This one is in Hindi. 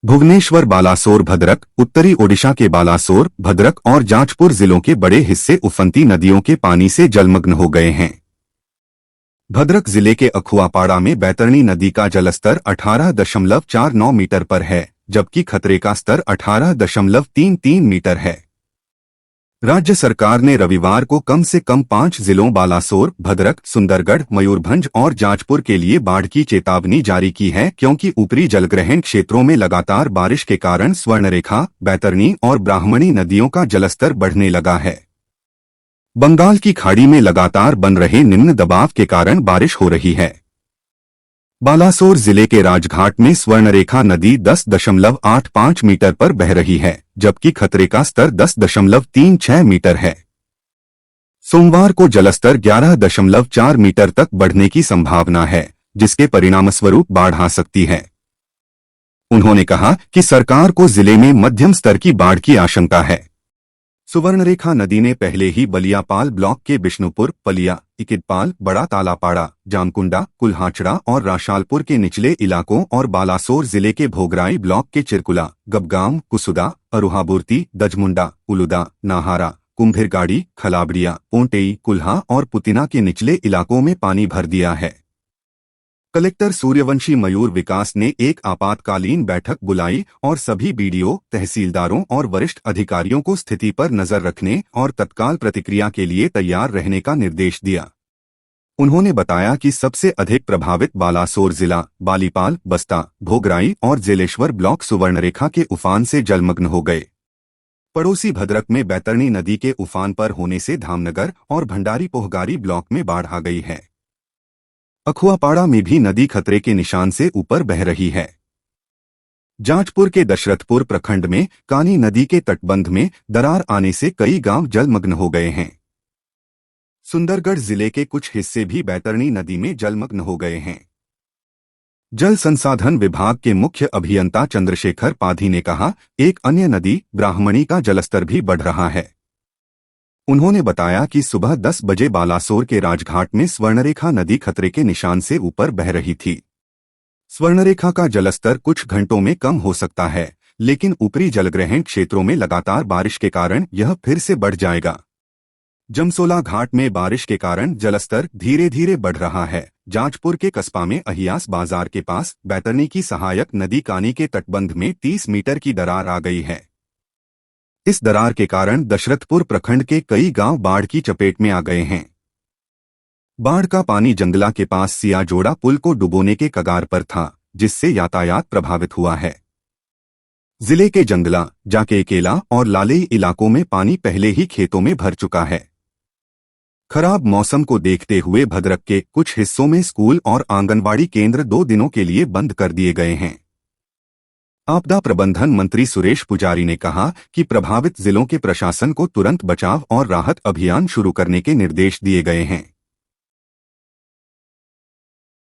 भुवनेश्वर, बालासोर, भद्रक, उत्तरी ओडिशा के बालासोर, भद्रक और जाजपुर जिलों के बड़े हिस्से उफनती नदियों के पानी से जलमग्न हो गए हैं। भद्रक जिले के अखुआपाड़ा में बैतरणी नदी का जलस्तर 18.49 मीटर पर है, जबकि खतरे का स्तर 18.33 मीटर है। राज्य सरकार ने रविवार को कम से कम 5 जिलों बालासोर, भद्रक, सुंदरगढ़, मयूरभंज और जाजपुर के लिए बाढ़ की चेतावनी जारी की है, क्योंकि ऊपरी जलग्रहण क्षेत्रों में लगातार बारिश के कारण स्वर्णरेखा, बैतरणी और ब्राह्मणी नदियों का जलस्तर बढ़ने लगा है। बंगाल की खाड़ी में लगातार बन रहे निम्न दबाव के कारण बारिश हो रही है। बालासोर जिले के राजघाट में स्वर्णरेखा नदी 10.85 मीटर पर बह रही है, जबकि खतरे का स्तर 10.36 मीटर है। सोमवार को जलस्तर 11.4 मीटर तक बढ़ने की संभावना है, जिसके परिणामस्वरूप बाढ़ आ सकती है। उन्होंने कहा कि सरकार को जिले में मध्यम स्तर की बाढ़ की आशंका है। सुवर्णरेखा नदी ने पहले ही बलियापाल ब्लॉक के बिष्णुपुर, पलिया, इकिदपाल, बड़ा तालापाड़ा, जामकुंडा, कुल्हाचड़ा और राशालपुर के निचले इलाकों और बालासोर जिले के भोगराई ब्लॉक के चिरकुला, गबगाम, कुसुदा, अरुहाबुर्ती, दजमुंडा, उलुदा, नाहारा, कुंभिरगाड़ी, खलाबड़िया, पोंटेई, कुल्हा और पुतिना के निचले इलाकों में पानी भर दिया है। कलेक्टर सूर्यवंशी मयूर विकास ने एक आपातकालीन बैठक बुलाई और सभी बीडीओ, तहसीलदारों और वरिष्ठ अधिकारियों को स्थिति पर नजर रखने और तत्काल प्रतिक्रिया के लिए तैयार रहने का निर्देश दिया। उन्होंने बताया कि सबसे अधिक प्रभावित बालासोर जिला, बालीपाल, बस्ता, भोगराई और जेलेश्वर ब्लॉक सुवर्णरेखा के उफान से जलमग्न हो गए। पड़ोसी भद्रक में बैतरणी नदी के उफान पर होने से धामनगर और भंडारी पोहगारी ब्लॉक में बाढ़ आ गई है। अखुआपाड़ा में भी नदी खतरे के निशान से ऊपर बह रही है। जाजपुर के दशरथपुर प्रखंड में कानी नदी के तटबंध में दरार आने से कई गांव जलमग्न हो गए हैं। सुंदरगढ़ जिले के कुछ हिस्से भी बैतरणी नदी में जलमग्न हो गए हैं। जल संसाधन विभाग के मुख्य अभियंता चंद्रशेखर पाधी ने कहा, एक अन्य नदी ब्राह्मणी का जलस्तर भी बढ़ रहा है। उन्होंने बताया कि सुबह 10 बजे बालासोर के राजघाट में स्वर्णरेखा नदी खतरे के निशान से ऊपर बह रही थी। स्वर्णरेखा का जलस्तर कुछ घंटों में कम हो सकता है, लेकिन ऊपरी जलग्रहण क्षेत्रों में लगातार बारिश के कारण यह फिर से बढ़ जाएगा। जमसोला घाट में बारिश के कारण जलस्तर धीरे धीरे बढ़ रहा है। जाजपुर के कस्बा में अहियास बाजार के पास बैतरणी की सहायक नदी कानी के तटबंध में 30 मीटर की दरार आ गई है। इस दरार के कारण दशरथपुर प्रखंड के कई गांव बाढ़ की चपेट में आ गए हैं। बाढ़ का पानी जंगला के पास सियाजोड़ा पुल को डुबोने के कगार पर था, जिससे यातायात प्रभावित हुआ है। जिले के जंगला, जाकेकेला और लालेई इलाकों में पानी पहले ही खेतों में भर चुका है। खराब मौसम को देखते हुए भद्रक के कुछ हिस्सों में स्कूल और आंगनवाड़ी केंद्र 2 दिनों के लिए बंद कर दिए गए हैं। आपदा प्रबंधन मंत्री सुरेश पुजारी ने कहा कि प्रभावित जिलों के प्रशासन को तुरंत बचाव और राहत अभियान शुरू करने के निर्देश दिए गए हैं।